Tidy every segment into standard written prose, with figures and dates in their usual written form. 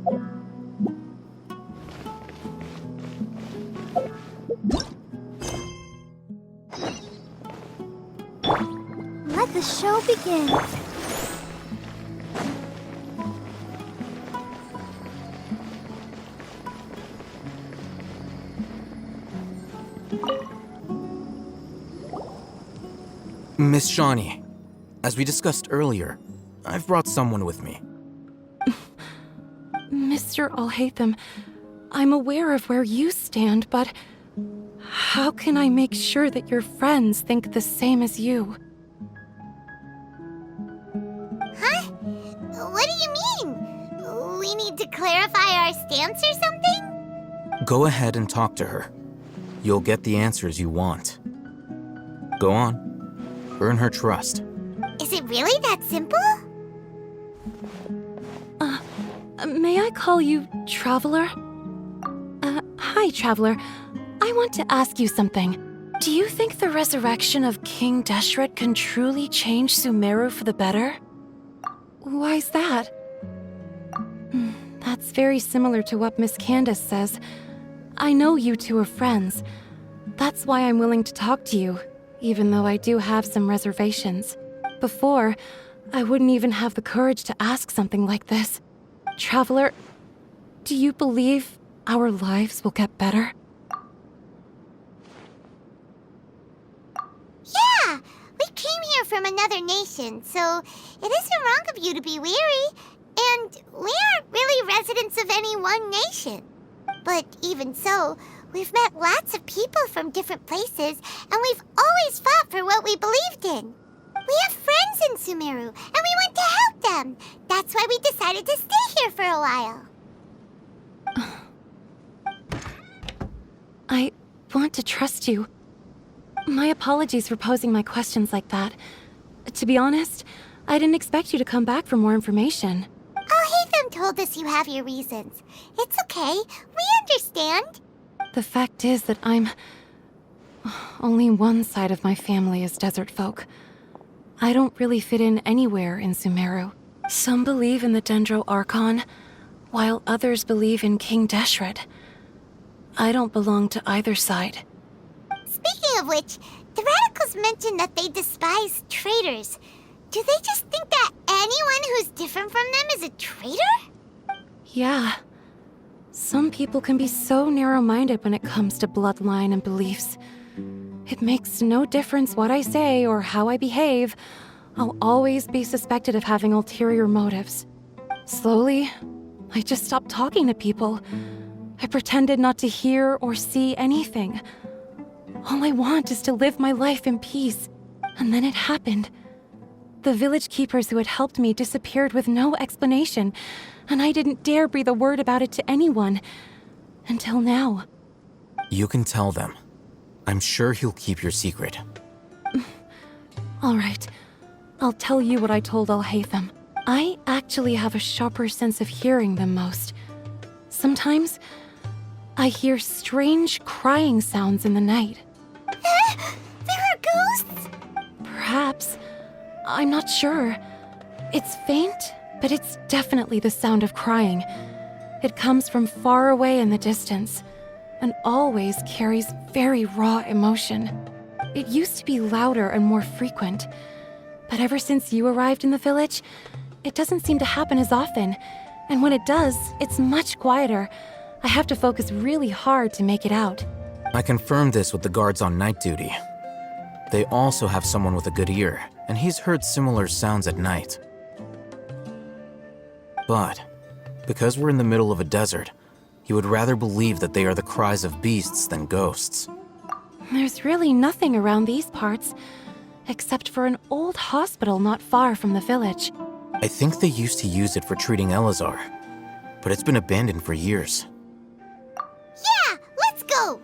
Let the show begin. Miss Shawnee, as we discussed earlier, I've brought someone with me. Mr. Alhaitham, I'm aware of where you stand, but how can I make sure that your friends think the same as you? Huh? What do you mean? We need to clarify our stance or something? Go ahead and talk to her. You'll get the answers you want. Go on. Earn her trust. Is it really that simple? May I call you Traveler? Hi, Traveler. I want to ask you something. Do you think the resurrection of King Deshret can truly change Sumeru for the better? Why's that? That's very similar to what Miss Candace says. I know you two are friends. That's why I'm willing to talk to you, even though I do have some reservations. Before, I wouldn't even have the courage to ask something like this. Traveler, do you believe our lives will get better? Yeah! We came here from another nation, so it isn't wrong of you to be weary. And we aren't really residents of any one nation. But even so, we've met lots of people from different places, and we've always fought for what we believed in. We have friends in Sumeru, and we want to help them. That's why we decided to stay here for a while. I want to trust you. My apologies for posing my questions like that. To be honest, I didn't expect you to come back for more information. Alhaitham told us you have your reasons. It's okay. We understand. The fact is that only one side of my family is desert folk. I don't really fit in anywhere in Sumeru. Some believe in the Dendro Archon, while others believe in King Deshret. I don't belong to either side. Speaking of which, the radicals mentioned that they despise traitors. Do they just think that anyone who's different from them is a traitor? Yeah. Some people can be so narrow-minded when it comes to bloodline and beliefs. It makes no difference what I say or how I behave. I'll always be suspected of having ulterior motives. Slowly, I just stopped talking to people. I pretended not to hear or see anything. All I want is to live my life in peace. And then it happened. The village keepers who had helped me disappeared with no explanation, and I didn't dare breathe a word about it to anyone. Until now. You can tell them. I'm sure he'll keep your secret. All right. I'll tell you what I told Alhaitham. I actually have a sharper sense of hearing than most. Sometimes, I hear strange crying sounds in the night. There are ghosts? Perhaps. I'm not sure. It's faint, but it's definitely the sound of crying. It comes from far away in the distance, and always carries very raw emotion. It used to be louder and more frequent, but ever since you arrived in the village, it doesn't seem to happen as often, and when it does, it's much quieter. I have to focus really hard to make it out. I confirmed this with the guards on night duty. They also have someone with a good ear, and he's heard similar sounds at night. But, because we're in the middle of a desert, he would rather believe that they are the cries of beasts than ghosts. There's really nothing around these parts, except for an old hospital not far from the village. I think they used to use it for treating Eleazar, but it's been abandoned for years. Yeah, let's go!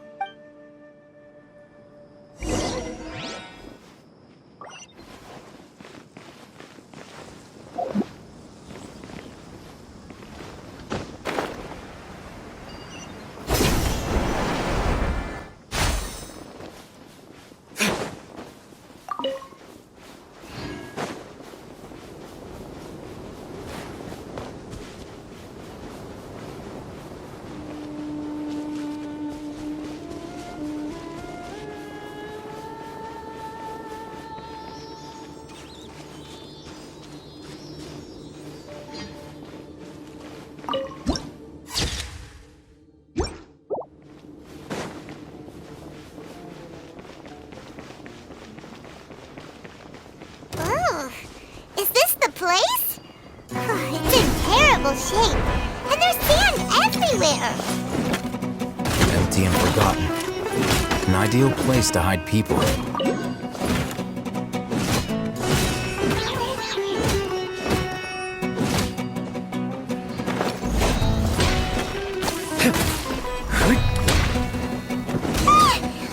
unusual shape. And there's sand everywhere. Empty and forgotten. An ideal place to hide people.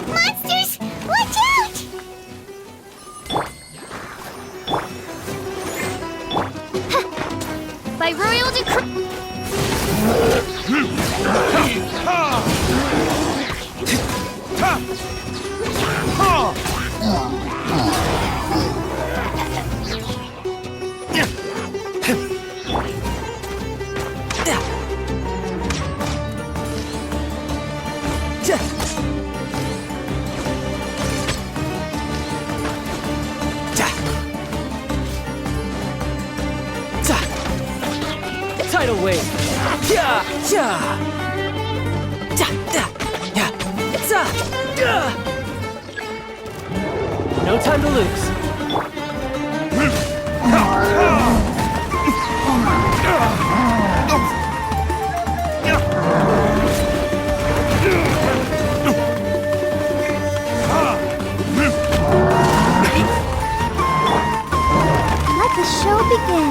Monsters! Watch out! By royal decree. Tidal wave. Yeah, yeah. Da, da, yeah. Za, yeah. No time to lose. Let the show begin.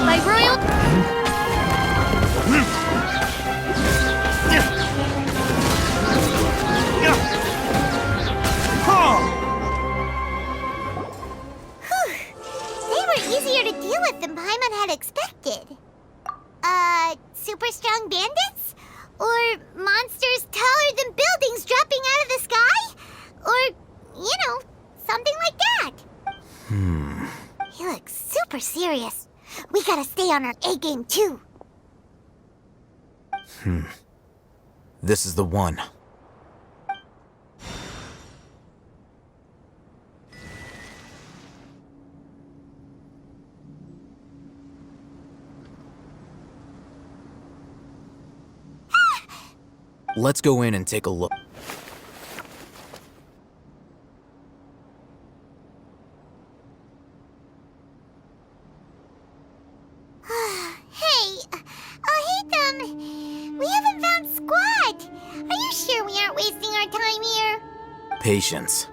By royal. They were easier to deal with than Paimon had expected. Super strong bandits? Or monsters taller than buildings dropping out of the sky? Or, something like that. He looks super serious. We gotta stay on our A game too. This is the one. Let's go in and take a look. Hey, we haven't found Squad. Are you sure we aren't wasting our time here? Patience.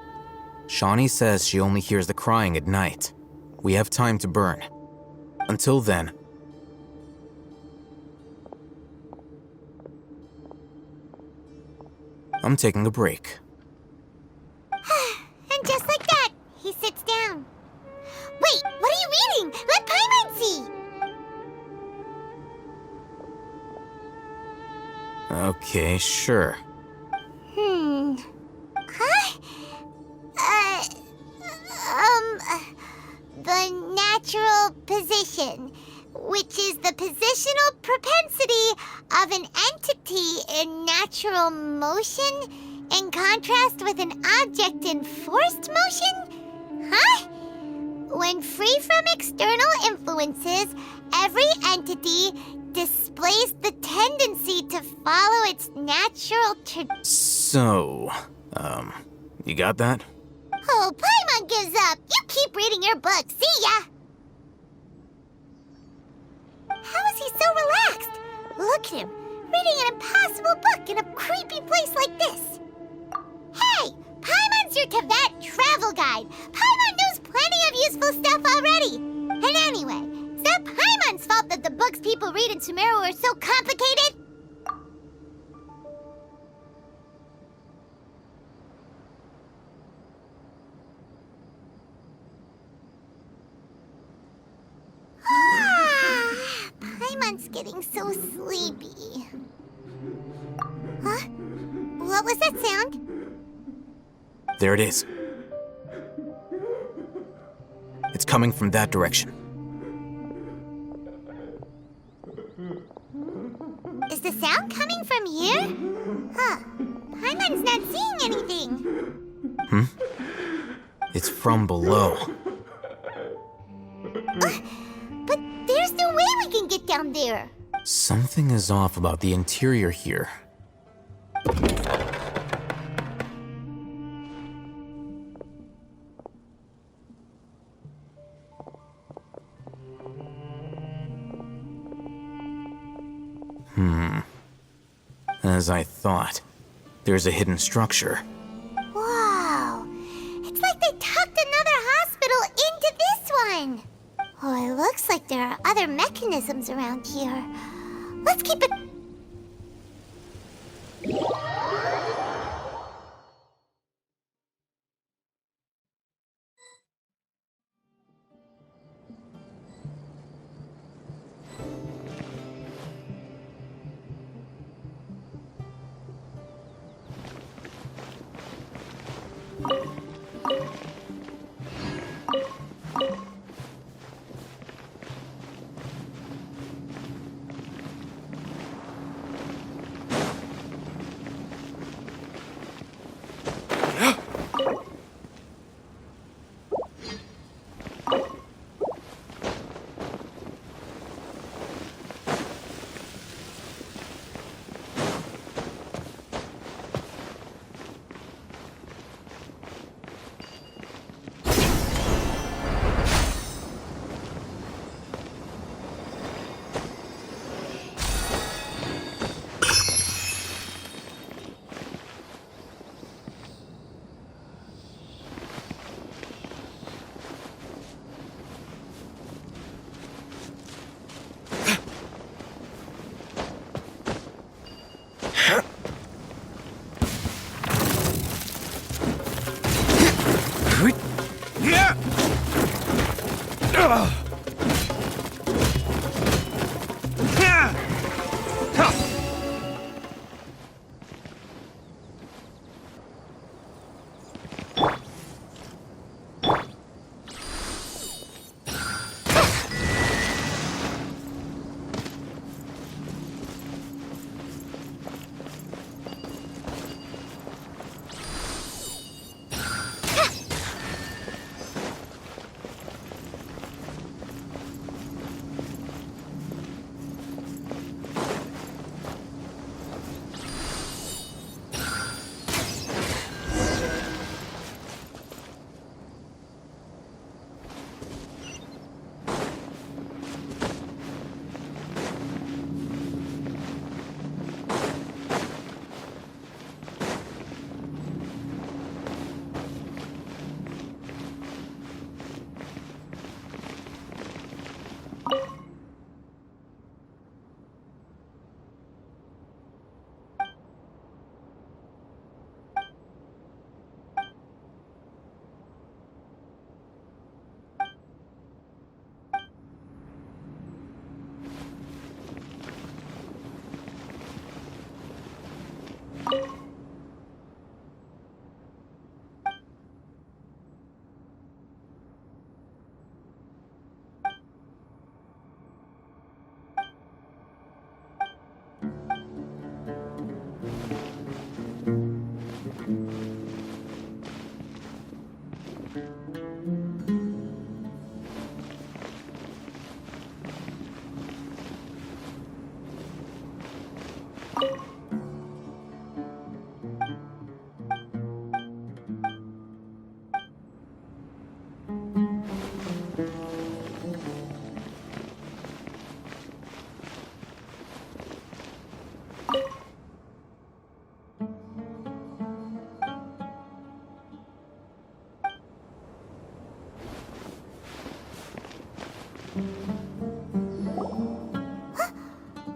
Shawnee says she only hears the crying at night. We have time to burn. Until then, I'm taking a break. And just like that, he sits down. Wait, what are you reading? Let Paimon see! Okay, sure. Huh? The natural position, which is the positional propensity of an entity in natural motion in contrast with an object in forced motion? Huh? When free from external influences, every entity displays the tendency to follow its natural So, you got that? Oh, Paimon gives up. You keep reading your book. See ya! How is he so relaxed? Look at him, reading an impossible book in a creepy place like this. Hey, Paimon's your Tibet travel guide. Paimon knows plenty of useful stuff already. And anyway, is that Paimon's fault that the books people read in Sumeru are so complicated? Paimon's getting so sleepy. Huh? What was that sound? There it is. It's coming from that direction. Is the sound coming from here? Huh. Paimon's not seeing anything. It's from below. But there's no way we can get down there. Something is off about the interior here. As I thought, there's a hidden structure. Wow. It's like they tucked another hospital into this one. Oh, it looks like there are other mechanisms around here. Let's keep it...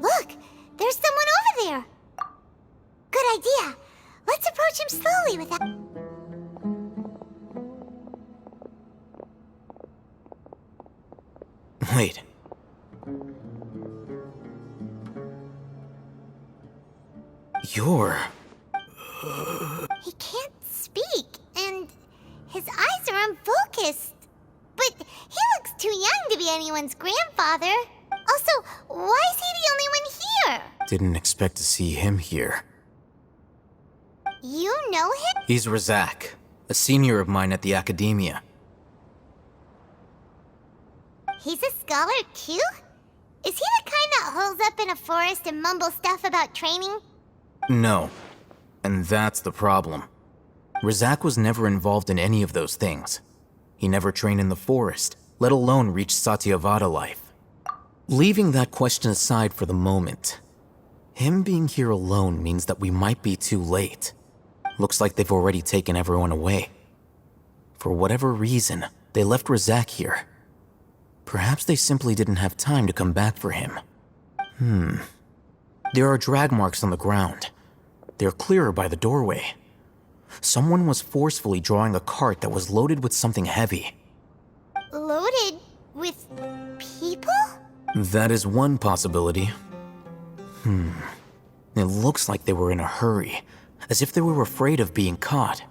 Look! There's someone over there! Good idea. Let's approach him slowly without... Wait. You're... He can't speak, and his eyes are unfocused. But but he looks too young to be anyone's grandfather. Also, why is he the only one here? Didn't expect to see him here. You know him? He's Razak, a senior of mine at the academia. He's a scholar too? Is he the kind that holes up in a forest and mumbles stuff about training? No. And that's the problem. Razak was never involved in any of those things. He never trained in the forest, let alone reach Satyavada life. Leaving that question aside for the moment, him being here alone means that we might be too late. Looks like they've already taken everyone away. For whatever reason, they left Razak here. Perhaps they simply didn't have time to come back for him. There are drag marks on the ground. They're clearer by the doorway. Someone was forcefully drawing a cart that was loaded with something heavy. Loaded with people? That is one possibility. It looks like they were in a hurry, as if they were afraid of being caught.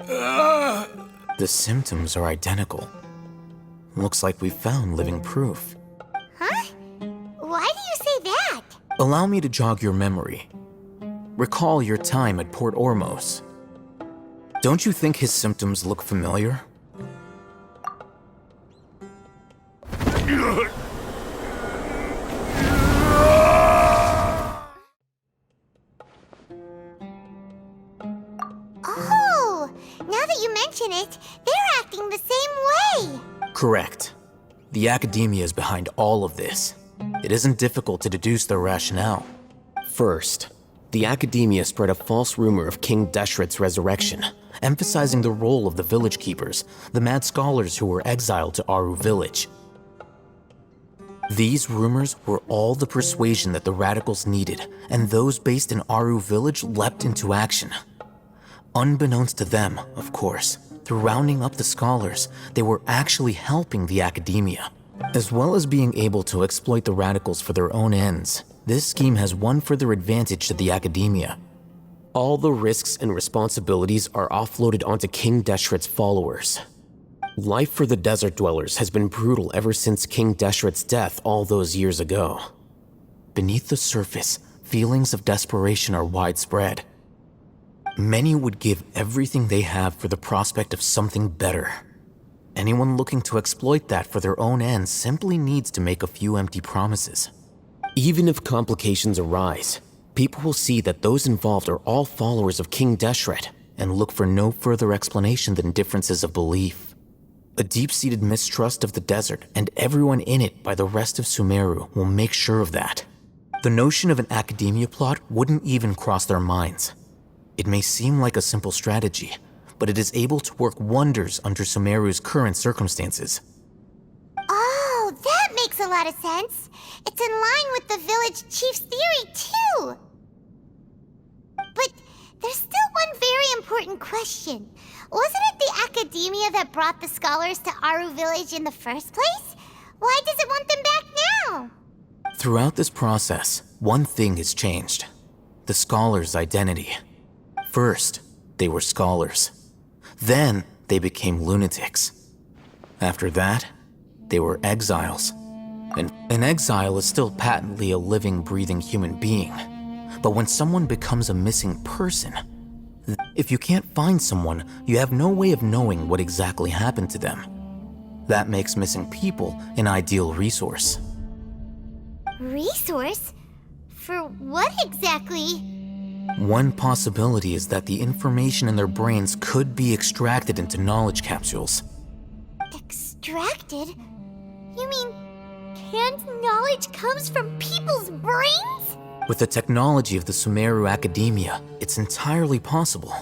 The symptoms are identical. Looks like we found living proof. Huh? Why do you say that? Allow me to jog your memory. Recall your time at Port Ormos. Don't you think his symptoms look familiar? Oh, now that you mention it, they're acting the same way. Correct. The academia is behind all of this. It isn't difficult to deduce their rationale. First, the academia spread a false rumor of King Deshret's resurrection, emphasizing the role of the village keepers, the mad scholars who were exiled to Aru village. These rumors were all the persuasion that the radicals needed, and those based in Aru village leapt into action. Unbeknownst to them, of course, through rounding up the scholars, they were actually helping the academia. As well as being able to exploit the radicals for their own ends, this scheme has one further advantage to the academia. All the risks and responsibilities are offloaded onto King Deshret's followers. Life for the desert dwellers has been brutal ever since King Deshret's death all those years ago. Beneath the surface, feelings of desperation are widespread. Many would give everything they have for the prospect of something better. Anyone looking to exploit that for their own ends simply needs to make a few empty promises. Even if complications arise, people will see that those involved are all followers of King Deshret and look for no further explanation than differences of belief. A deep-seated mistrust of the desert and everyone in it by the rest of Sumeru will make sure of that. The notion of an academia plot wouldn't even cross their minds. It may seem like a simple strategy, but it is able to work wonders under Sumeru's current circumstances. Oh, that makes a lot of sense. It's in line with the village chief's theory, too. But there's still one very important question. Wasn't it the academia that brought the scholars to Aru village in the first place? Why does it want them back now? Throughout this process, one thing has changed. The scholars' identity. First, they were scholars. Then, they became lunatics. After that, they were exiles. And an exile is still patently a living, breathing human being. But when someone becomes a missing person, if you can't find someone, you have no way of knowing what exactly happened to them. That makes missing people an ideal resource. Resource? For what exactly? One possibility is that the information in their brains could be extracted into knowledge capsules. Extracted? You mean canned knowledge comes from people's brains? With the technology of the Sumeru Academia, it's entirely possible.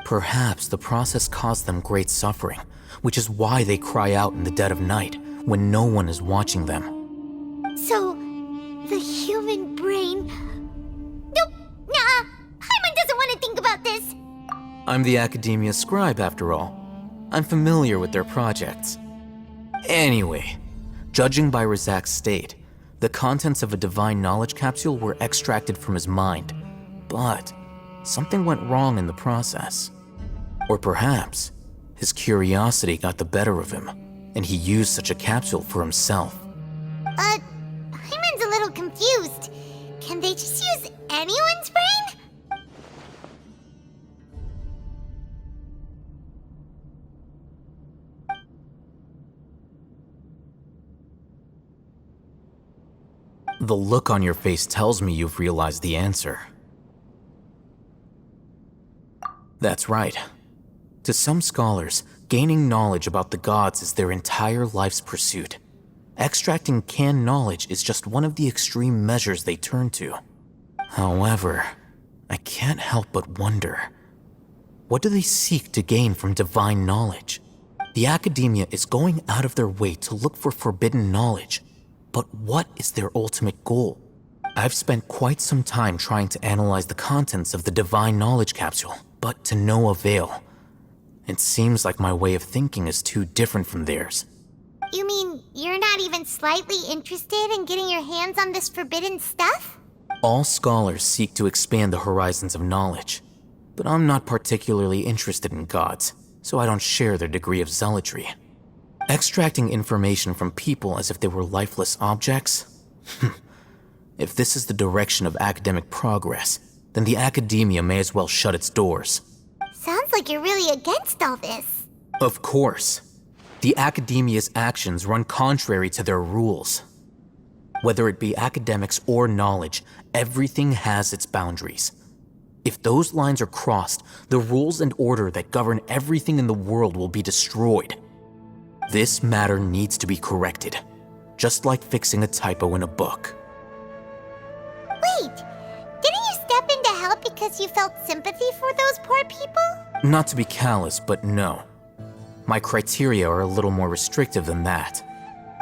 Perhaps the process caused them great suffering, which is why they cry out in the dead of night when no one is watching them. So, the human brain... Nope, nah, Hyman doesn't want to think about this. I'm the Academia scribe, after all. I'm familiar with their projects. Anyway, judging by Razak's state, the contents of a divine knowledge capsule were extracted from his mind, but something went wrong in the process. Or perhaps His curiosity got the better of him, and he used such a capsule for himself. Hyman's a little confused. Can they just use anyone's brain? The look on your face tells me you've realized the answer. That's right. To some scholars, gaining knowledge about the gods is their entire life's pursuit. Extracting canned knowledge is just one of the extreme measures they turn to. However, I can't help but wonder, what do they seek to gain from divine knowledge? The academia is going out of their way to look for forbidden knowledge, but what is their ultimate goal? I've spent quite some time trying to analyze the contents of the divine knowledge capsule, but to no avail. It seems like my way of thinking is too different from theirs. You mean you're not even slightly interested in getting your hands on this forbidden stuff? All scholars seek to expand the horizons of knowledge, but I'm not particularly interested in gods, so I don't share their degree of zealotry. Extracting information from people as if they were lifeless objects? If this is the direction of academic progress, then the academia may as well shut its doors. Sounds like you're really against all this. Of course. The academia's actions run contrary to their rules. Whether it be academics or knowledge, everything has its boundaries. If those lines are crossed, the rules and order that govern everything in the world will be destroyed. This matter needs to be corrected, just like fixing a typo in a book. Wait, didn't you step in to help because you felt sympathy for those poor people? Not to be callous, but no. My criteria are a little more restrictive than that.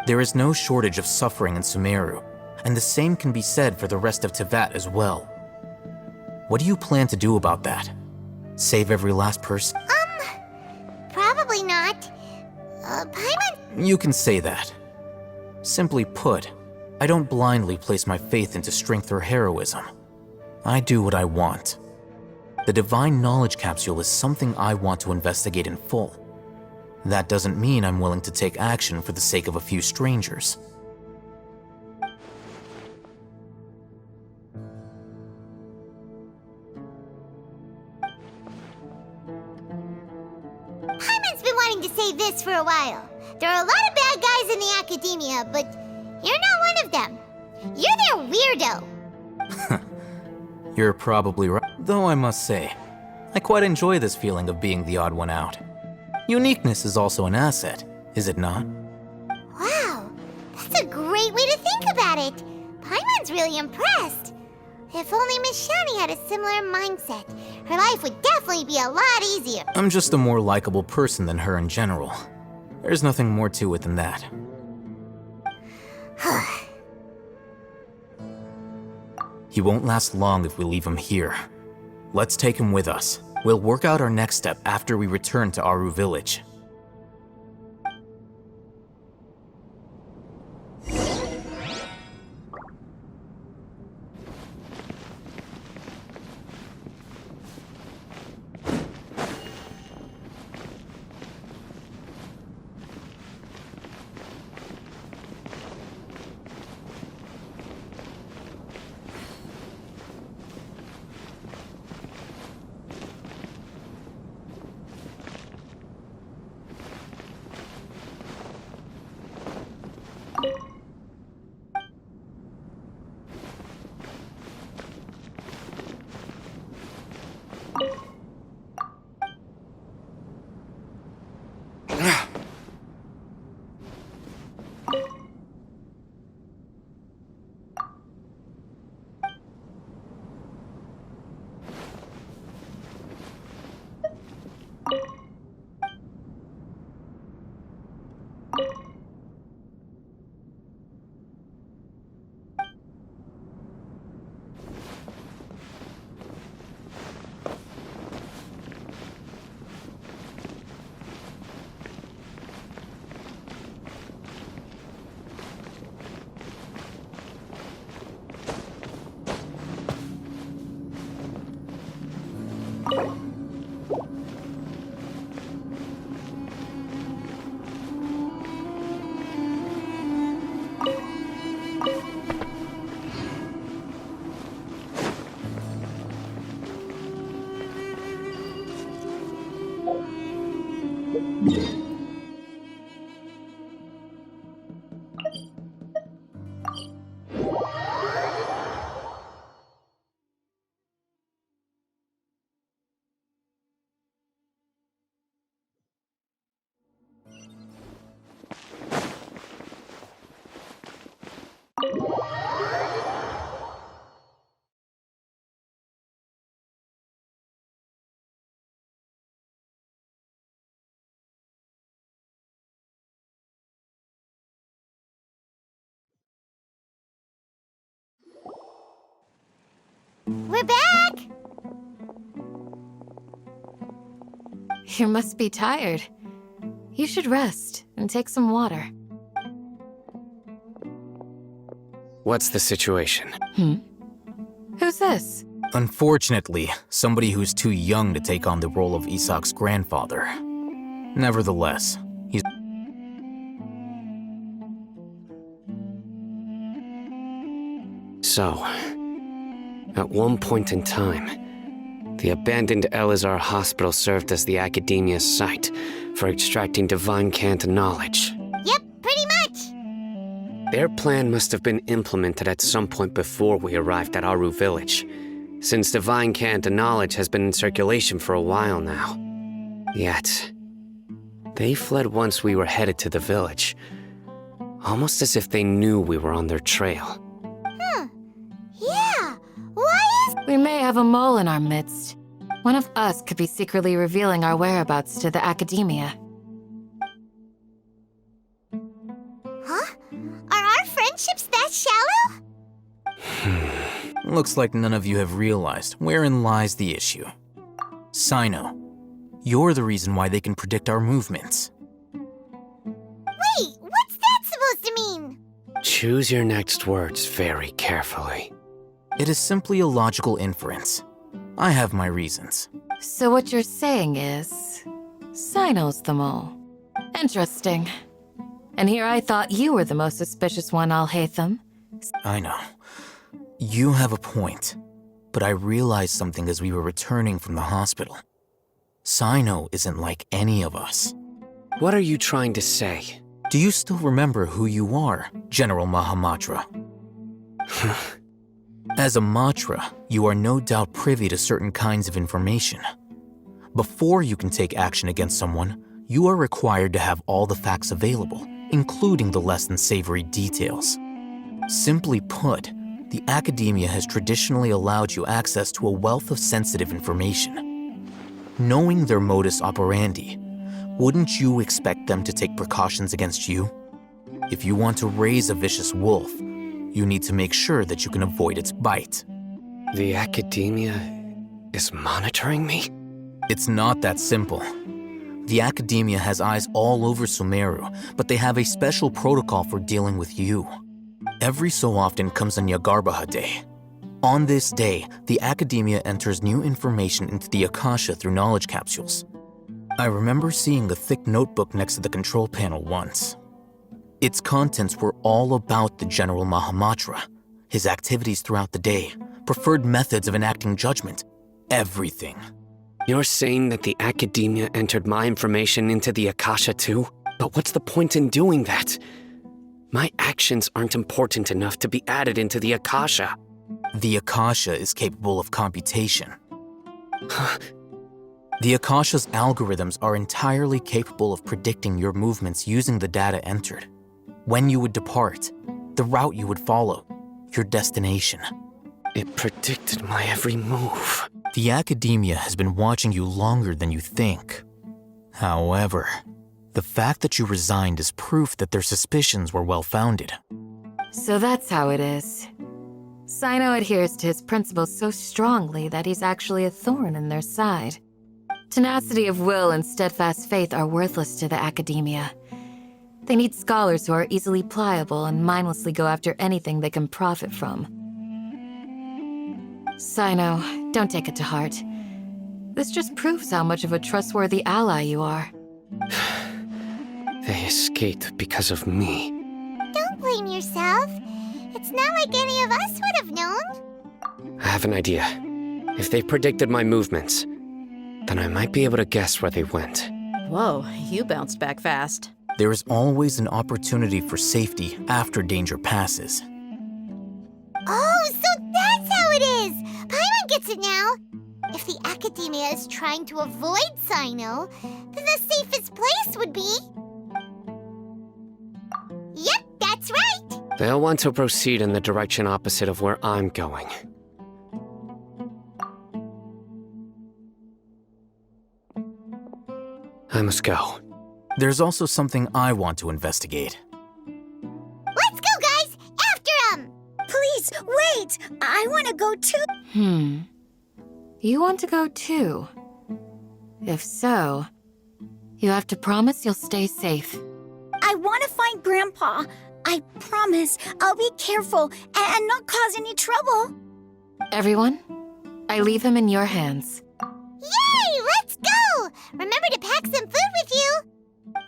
There is no shortage of suffering in Sumeru, and the same can be said for the rest of Teyvat as well. What do you plan to do about that? Save every last person? Probably not. Paimon... You can say that. Simply put, I don't blindly place my faith into strength or heroism. I do what I want. The divine knowledge capsule is something I want to investigate in full. That doesn't mean I'm willing to take action for the sake of a few strangers. Hyman's been wanting to say this for a while. There are a lot of bad guys in the academia, but you're not one of them. You're their weirdo. You're probably right. Though I must say, I quite enjoy this feeling of being the odd one out. Uniqueness is also an asset, is it not? Wow, that's a great way to think about it. Paimon's really impressed. If only Miss Shani had a similar mindset, her life would definitely be a lot easier. I'm just a more likable person than her in general. There's nothing more to it than that. He won't last long if we leave him here. Let's take him with us. We'll work out our next step after we return to Aru Village. We're back! You must be tired. You should rest and take some water. What's the situation? Who's this? Unfortunately, somebody who's too young to take on the role of Isak's grandfather. Nevertheless, he's... So, at one point in time, the abandoned Eleazar Hospital served as the Academia's site for extracting divine cant knowledge. Yep, pretty much. Their plan must have been implemented at some point before we arrived at Aru Village, since divine cant knowledge has been in circulation for a while now. Yet, they fled once we were headed to the village, almost as if they knew we were on their trail. Yeah, why is... We may have a mole in our midst. One of us could be secretly revealing our whereabouts to the Academia. Huh? Are our friendships that shallow? Looks like none of you have realized wherein lies the issue. Sino, you're the reason why they can predict our movements. Wait, what's that supposed to mean? Choose your next words very carefully. It is simply a logical inference. I have my reasons. So what you're saying is... Sino's the mole. Interesting. And here I thought you were the most suspicious one, Al-Haytham. I know. You have a point. But I realized something as we were returning from the hospital. Sino isn't like any of us. What are you trying to say? Do you still remember who you are, General Mahamatra? As a Matra, you are no doubt privy to certain kinds of information. Before you can take action against someone, you are required to have all the facts available, including the less than savory details. Simply put, the Academia has traditionally allowed you access to a wealth of sensitive information. Knowing their modus operandi, wouldn't you expect them to take precautions against you? If you want to raise a vicious wolf, you need to make sure that you can avoid its bite. The Academia is monitoring me? It's not that simple. The Academia has eyes all over Sumeru, but they have a special protocol for dealing with you. Every so often comes a Nyagarbaha Day. On this day, the Academia enters new information into the Akasha through knowledge capsules. I remember seeing a thick notebook next to the control panel once. Its contents were all about the General Mahamatra, his activities throughout the day, preferred methods of enacting judgment, everything. You're saying that the Academia entered my information into the Akasha too? But what's the point in doing that? My actions aren't important enough to be added into the Akasha. The Akasha is capable of computation. The Akasha's algorithms are entirely capable of predicting your movements using the data entered. When you would depart, the route you would follow, your destination. It predicted my every move. The Academia has been watching you longer than you think. However, the fact that you resigned is proof that their suspicions were well-founded. So that's how it is. Sino adheres to his principles so strongly that he's actually a thorn in their side. Tenacity of will and steadfast faith are worthless to the Academia. They need scholars who are easily pliable and mindlessly go after anything they can profit from. Sino, don't take it to heart. This just proves how much of a trustworthy ally you are. They escaped because of me. Don't blame yourself. It's not like any of us would have known. I have an idea. If they predicted my movements, then I might be able to guess where they went. Whoa, you bounced back fast. There is always an opportunity for safety after danger passes. Oh, so that's how it is! Paimon gets it now! If the Academia is trying to avoid Sino, then the safest place would be... Yep, that's right! They'll want to proceed in the direction opposite of where I'm going. I must go. There's also something I want to investigate. Let's go, guys! After him! Please, wait! I want to go too. You want to go too? If so, you have to promise you'll stay safe. I want to find Grandpa. I promise I'll be careful and not cause any trouble. Everyone, I leave him in your hands. Yay! Let's go! Remember to pack some food with you!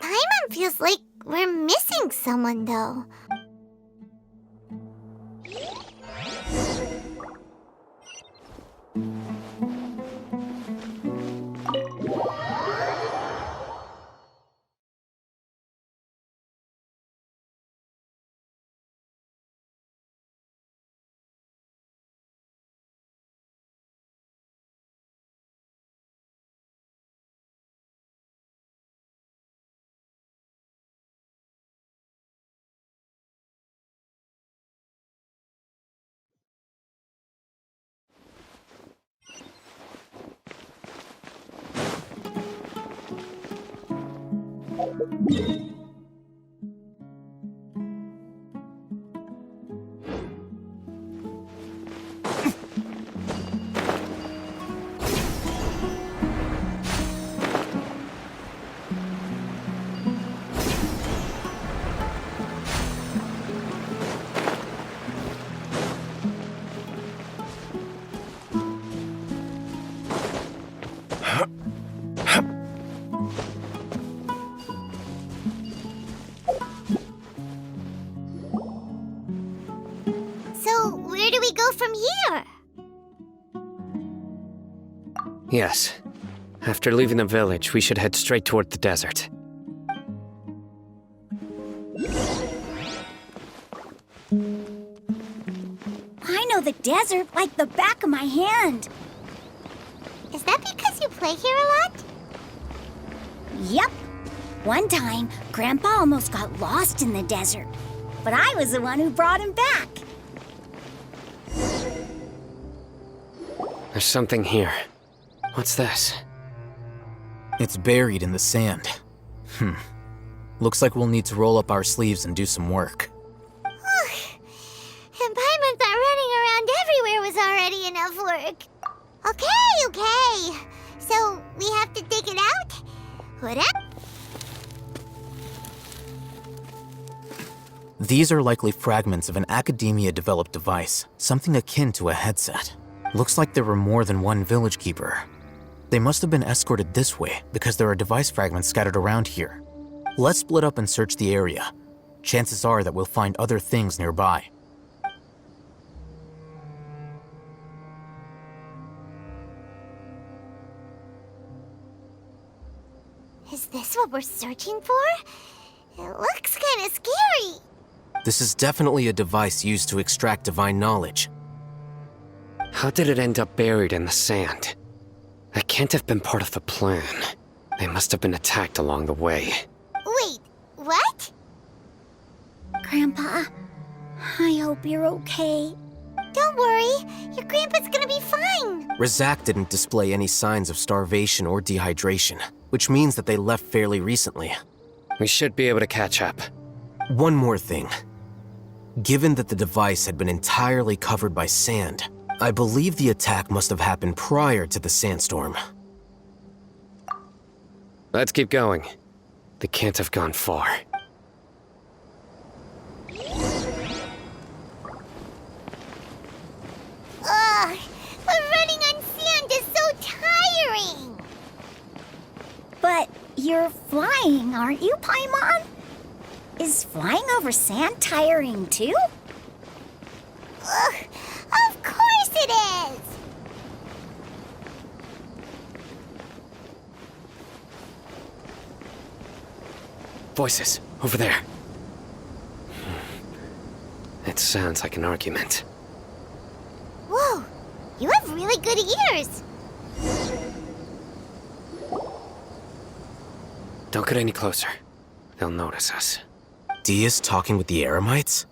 Paimon feels like we're missing someone, though. So, where do we go from here? Yes. After leaving the village, we should head straight toward the desert. I know the desert like the back of my hand. Is that because you play here a lot? Yep. One time, Grandpa almost got lost in the desert, but I was the one who brought him back. There's something here. What's this? It's buried in the sand. Looks like we'll need to roll up our sleeves and do some work. And Paimon thought running around everywhere was already enough work. Okay. So, we have to dig it out? What up? These are likely fragments of an Academia-developed device, something akin to a headset. Looks like there were more than one village keeper. They must have been escorted this way because there are device fragments scattered around here. Let's split up and search the area. Chances are that we'll find other things nearby. Is this what we're searching for? It looks kind of scary. This is definitely a device used to extract divine knowledge. How did it end up buried in the sand? That can't have been part of the plan. They must have been attacked along the way. Wait, what? Grandpa, I hope you're okay. Don't worry, your grandpa's gonna be fine. Razak didn't display any signs of starvation or dehydration, which means that they left fairly recently. We should be able to catch up. One more thing. Given that the device had been entirely covered by sand, I believe the attack must have happened prior to the sandstorm. Let's keep going. They can't have gone far. Ugh, but running on sand is so tiring. But you're flying, aren't you, Paimon? Is flying over sand tiring too? Ugh, of course it is. Voices, over there. It sounds like an argument. Whoa, you have really good ears. Don't get any closer. They'll notice us. Dia's talking with the Eremites?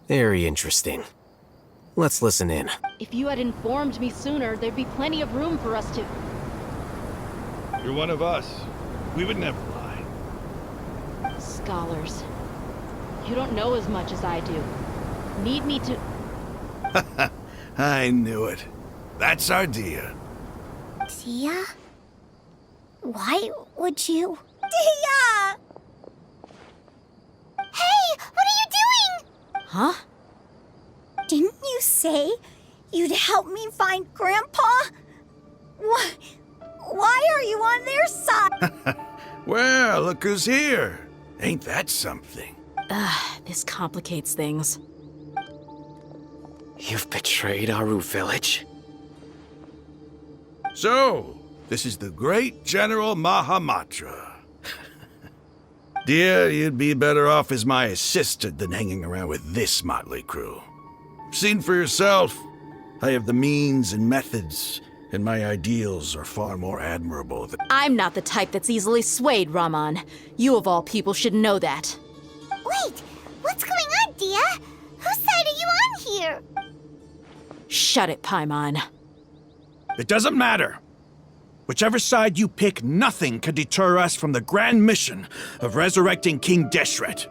Very interesting. Let's listen in. If you had informed me sooner, there'd be plenty of room for us to... You're one of us. We would never lie. Scholars. You don't know as much as I do. Need me to... I knew it. That's our Dia. Dia? Why would you? Dia! Hey, what are you doing? Huh? Didn't you say you'd help me find Grandpa? Why are you on their side? Well, look who's here. Ain't that something? This complicates things. You've betrayed Aru village? So, this is the great General Mahamatra. Dear, you'd be better off as my assistant than hanging around with this motley crew. Seen for yourself. I have the means and methods, and my ideals are far more admirable than... I'm not the type that's easily swayed, Raman. You of all people should know that. Wait, what's going on, Dia? Whose side are you on here? Shut it, Paimon. It doesn't matter. Whichever side you pick, nothing can deter us from the grand mission of resurrecting King Deshret.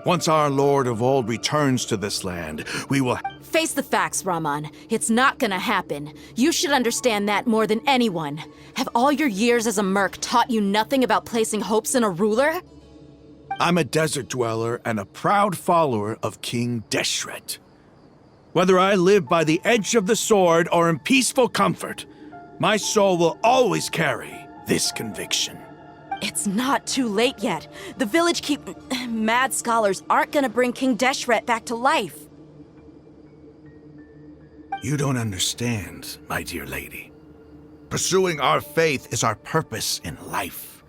Once our Lord of Old returns to this land, we will... Face the facts, Raman. It's not gonna happen. You should understand that more than anyone. Have all your years as a merc taught you nothing about placing hopes in a ruler? I'm a desert dweller and a proud follower of King Deshret. Whether I live by the edge of the sword or in peaceful comfort, my soul will always carry this conviction. It's not too late yet. The village mad scholars aren't gonna bring King Deshret back to life. You don't understand, my dear lady. Pursuing our faith is our purpose in life.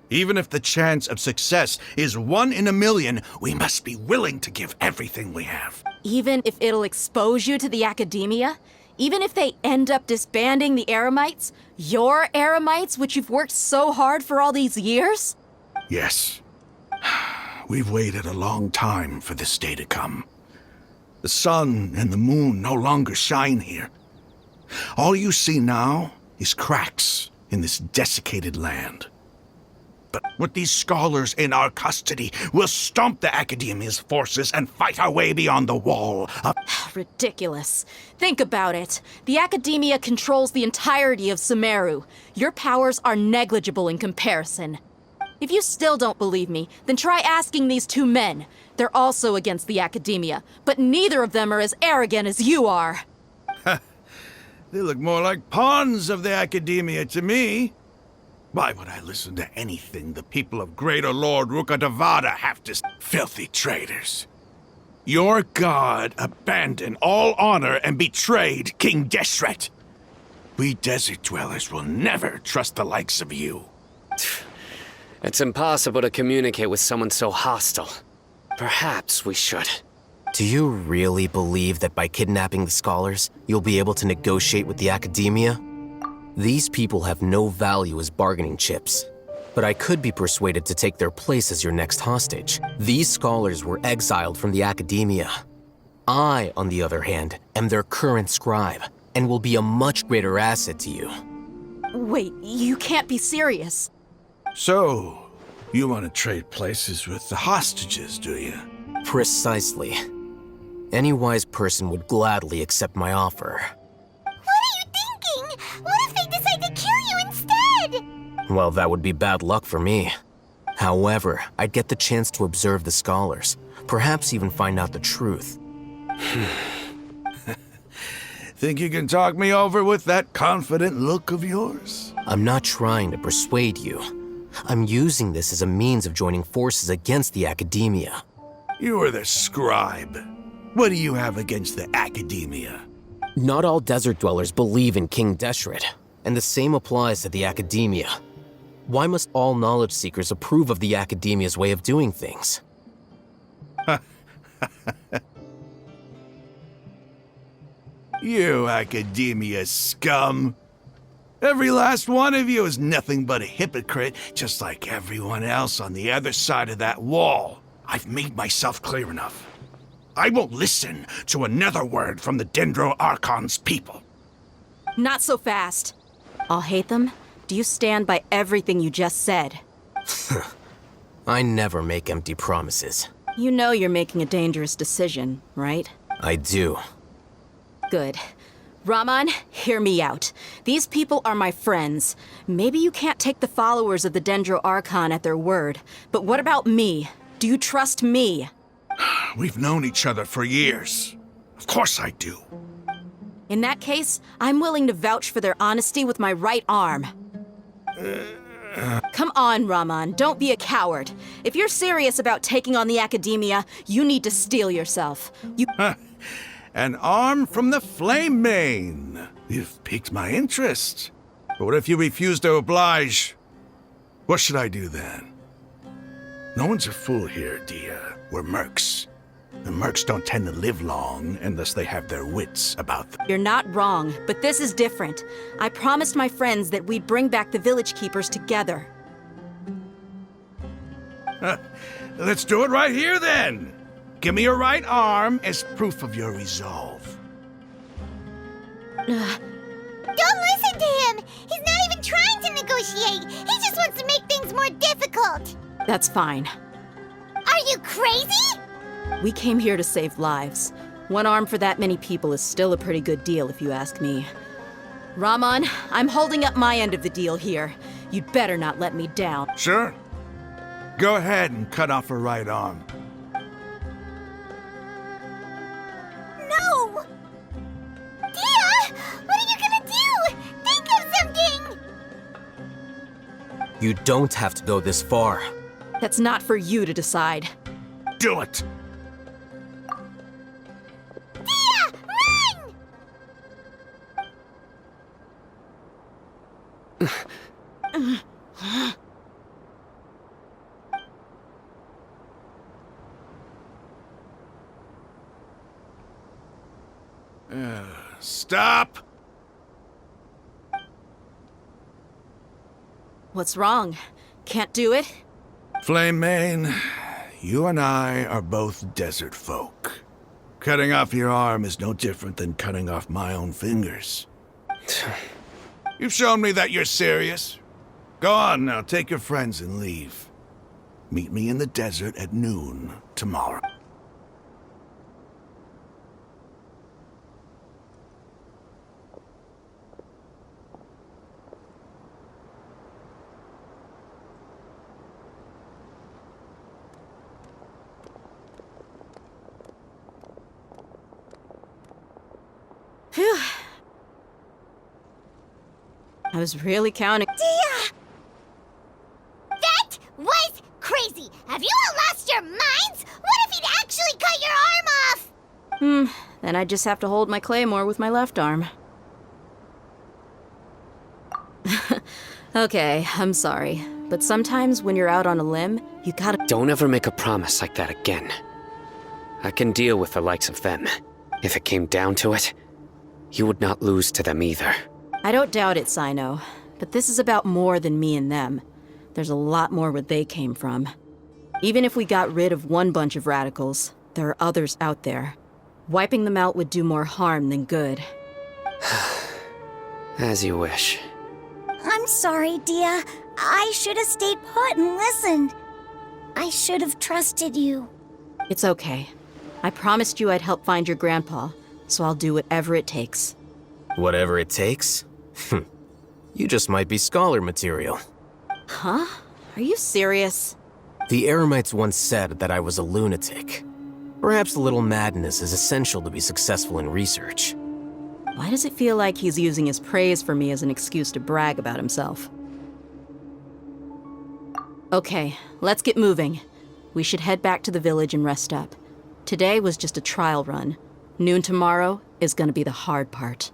Even if the chance of success is 1 in a million, we must be willing to give everything we have. Even if it'll expose you to the academia? Even if they end up disbanding the Eremites? Your Eremites, which you've worked so hard for all these years? Yes. We've waited a long time for this day to come. The sun and the moon no longer shine here. All you see now is cracks in this desiccated land. But with these scholars in our custody, we'll stomp the Academia's forces and fight our way beyond the wall. Ridiculous. Think about it. The Academia controls the entirety of Sumeru. Your powers are negligible in comparison. If you still don't believe me, then try asking these 2 men. They're also against the Academia, but neither of them are as arrogant as you are. They look more like pawns of the Academia to me. Why would I listen to anything the people of Greater Lord Rukkhadevata have to say? Filthy traitors. Your god abandoned all honor and betrayed King Deshret. We desert dwellers will never trust the likes of you. It's impossible to communicate with someone so hostile. Perhaps we should. Do you really believe that by kidnapping the scholars, you'll be able to negotiate with the Academia? These people have no value as bargaining chips, but I could be persuaded to take their place as your next hostage. These scholars were exiled from the Academia. I, on the other hand, am their current scribe, and will be a much greater asset to you. Wait, you can't be serious. So, you want to trade places with the hostages, do you? Precisely. Any wise person would gladly accept my offer. What are you thinking? What if they decide to kill you instead? Well, that would be bad luck for me. However, I'd get the chance to observe the scholars, perhaps even find out the truth. Think you can talk me over with that confident look of yours? I'm not trying to persuade you. I'm using this as a means of joining forces against the Academia. You are the scribe. What do you have against the Academia? Not all desert dwellers believe in King Deshret, and the same applies to the Academia. Why must all knowledge seekers approve of the Academia's way of doing things? You Academia scum! Every last one of you is nothing but a hypocrite, just like everyone else on the other side of that wall. I've made myself clear enough. I won't listen to another word from the Dendro Archon's people. Not so fast. I'll hate them. Do you stand by everything you just said? I never make empty promises. You know you're making a dangerous decision, right? I do. Good. Raman, hear me out. These people are my friends. Maybe you can't take the followers of the Dendro Archon at their word, but what about me? Do you trust me? We've known each other for years. Of course I do. In that case, I'm willing to vouch for their honesty with my right arm. Come on, Raman, don't be a coward. If you're serious about taking on the Academia, you need to steel yourself. An arm from the Flame Mane. You've piqued my interest. But what if you refuse to oblige? What should I do then? No one's a fool here, Dia. We're mercs. The mercs don't tend to live long unless they have their wits about them. You're not wrong, but this is different. I promised my friends that we'd bring back the Village Keepers together. Let's do it right here then. Give me your right arm as proof of your resolve. Don't listen to him! He's not even trying to negotiate! He just wants to make things more difficult! That's fine. Are you crazy? We came here to save lives. One arm for that many people is still a pretty good deal, if you ask me. Raman, I'm holding up my end of the deal here. You'd better not let me down. Sure. Go ahead and cut off her right arm. No! Dia! What are you gonna do? Think of something! You don't have to go this far. That's not for you to decide. Do it! Dia! Run! Stop! What's wrong? Can't do it? Flame Mane, you and I are both desert folk. Cutting off your arm is no different than cutting off my own fingers. You've shown me that you're serious. Go on now, take your friends and leave. Meet me in the desert at noon tomorrow. Phew. I was really counting. Dia! That was crazy! Have you all lost your minds? What if he'd actually cut your arm off? Then I just have to hold my claymore with my left arm. Okay, I'm sorry. But sometimes when you're out on a limb, you gotta— Don't ever make a promise like that again. I can deal with the likes of them. If it came down to it, you would not lose to them either. I don't doubt it, Sino. But this is about more than me and them. There's a lot more where they came from. Even if we got rid of one bunch of radicals, there are others out there. Wiping them out would do more harm than good. As you wish. I'm sorry, Dia. I should have stayed put and listened. I should have trusted you. It's okay. I promised you I'd help find your grandpa, so I'll do whatever it takes. Whatever it takes? You just might be scholar material. Huh? Are you serious? The Eremites once said that I was a lunatic. Perhaps a little madness is essential to be successful in research. Why does it feel like he's using his praise for me as an excuse to brag about himself? Okay, let's get moving. We should head back to the village and rest up. Today was just a trial run. Noon tomorrow is gonna be the hard part.